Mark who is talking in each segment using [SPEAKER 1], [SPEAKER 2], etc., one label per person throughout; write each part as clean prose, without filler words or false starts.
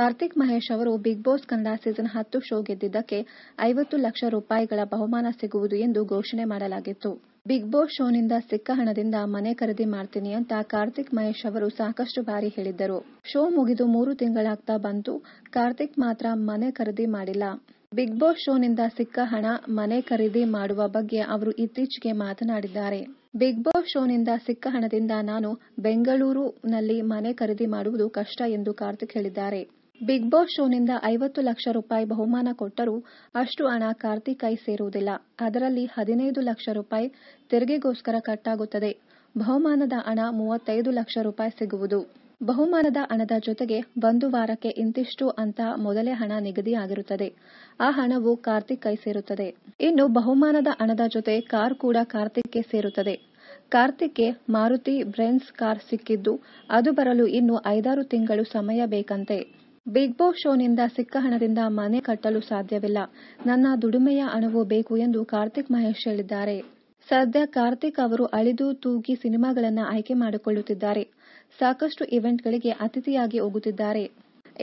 [SPEAKER 1] ಕಾರ್ತಿಕ್ ಮಹೇಶ್ ಅವರು Bigg Boss Kannada season 10 show ಗೆದ್ದಿದ್ದಕ್ಕೆ 50 ಲಕ್ಷ ರೂಪಾಯಿಗಳ ಬಹುಮಾನ ಸಿಗುವುದು ಎಂದು ಘೋಷಣೆ ಮಾಡಲಾಗಿತ್ತು. ಬಿಗ್ ಬಾಸ್ ಶೋನಿಂದ ಸಿಕ್ಕ ಹಣದಿಂದ ಮನೆ ಖರೀದಿ ಮಾಡ್ತೀನಿ ಅಂತ ಕಾರ್ತಿಕ್ ಮಹೇಶ್ ಅವರು ಸಾಕಷ್ಟು ಬಾರಿ ಹೇಳಿದ್ದರು. ಶೋ ಮುಗಿದು 3 ತಿಂಗಳಾಗ್ತಾ ಬಂತು, ಕಾರ್ತಿಕ್ ಮಾತ್ರ ಮನೆ ಖರೀದಿ ಮಾಡಿಲ್ಲ. ಬಿಗ್ ಬಾಸ್ ಶೋನಿಂದ ಸಿಕ್ಕ ಹಣ ಮನೆ ಖರೀದಿ ಮಾಡುವ ಬಗ್ಗೆ ಅವರು ಇತ್ತೀಚೆಗೆ ಮಾತನಾಡಿದ್ದಾರೆ. ಬಿಗ್ ಬಾಸ್ ಶೋನಿಂದ ಸಿಕ್ಕ ಹಣದಿಂದ ನಾನು ಬೆಂಗಳೂರಿನಲ್ಲಿ ಮನೆ ಖರೀದಿ ಮಾಡುವುದು ಕಷ್ಟ ಎಂದು ಕಾರ್ತಿಕ್ ಹೇಳಿದ್ದಾರೆ. ಬಿಗ್ ಬಾಸ್ ಶೋನಿಂದ 50 ಲಕ್ಷ ರೂಪಾಯಿ ಬಹುಮಾನ ಕೊಟ್ಟರೂ ಅಷ್ಟು ಹಣ ಕಾರ್ತಿಕ್ ಕೈ ಸೇರುವುದಿಲ್ಲ. ಅದರಲ್ಲಿ 15 ಲಕ್ಷ ರೂಪಾಯಿ ತೆರಿಗೆಗೋಸ್ಕರ ಕಟ್ಟಾಗುತ್ತದೆ. ಬಹುಮಾನದ ಹಣ 35 ಲಕ್ಷ ರೂಪಾಯಿ ಸಿಗುವುದು. ಬಹುಮಾನದ ಹಣದ ಜೊತೆಗೆ 1 ವಾರಕ್ಕೆ ಇಂತಿಷ್ಟು ಅಂತ ಮೊದಲೇ ಹಣ ನಿಗದಿಯಾಗಿರುತ್ತದೆ. ಆ ಹಣವು ಕಾರ್ತಿಕ್ ಕೈ ಸೇರುತ್ತದೆ. ಇನ್ನು ಬಹುಮಾನದ ಹಣದ ಜೊತೆ ಕಾರ್ ಕೂಡ ಕಾರ್ತಿಕ್ಗೆ ಸೇರುತ್ತದೆ. ಕಾರ್ತಿಕ್ಗೆ ಮಾರುತಿ ಬ್ರೆನ್ಸ್ ಕಾರ್ ಸಿಕ್ಕಿದ್ದು ಅದು ಬರಲು ಇನ್ನು 5-6 ತಿಂಗಳು ಸಮಯ ಬೇಕಂತೆ. ಬಿಗ್ ಬಾಸ್ ಶೋನಿಂದ ಸಿಕ್ಕ ಹಣದಿಂದ ಮನೆ ಕಟ್ಟಲು ಸಾಧ್ಯವಿಲ್ಲ. ನನ್ನ ದುಡಿಮೆಯ ಹಣವೂ ಬೇಕು ಎಂದು ಕಾರ್ತಿಕ್ ಮಹೇಶ್ ಹೇಳಿದ್ದಾರೆ. ಸದ್ಯ ಕಾರ್ತಿಕ್ ಅವರು ಅಳಿದು ತೂಗಿ ಸಿನಿಮಾಗಳನ್ನು ಆಯ್ಕೆ ಮಾಡಿಕೊಳ್ಳುತ್ತಿದ್ದಾರೆ. ಸಾಕಷ್ಟು ಇವೆಂಟ್ಗಳಿಗೆ ಅತಿಥಿಯಾಗಿ ಹೋಗುತ್ತಿದ್ದಾರೆ.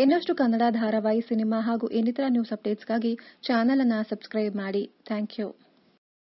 [SPEAKER 1] ಇನ್ನಷ್ಟು ಕನ್ನಡ ಧಾರಾವಾಹಿ, ಸಿನಿಮಾ ಹಾಗೂ ಇನ್ನಿತರ ನ್ಯೂಸ್ ಅಪ್ಡೇಟ್ಸ್ಗಾಗಿ ಚಾನೆಲ್ ಅನ್ನು ಸಬ್ಸ್ಕ್ರೈಬ್ ಮಾಡಿ. Thank you.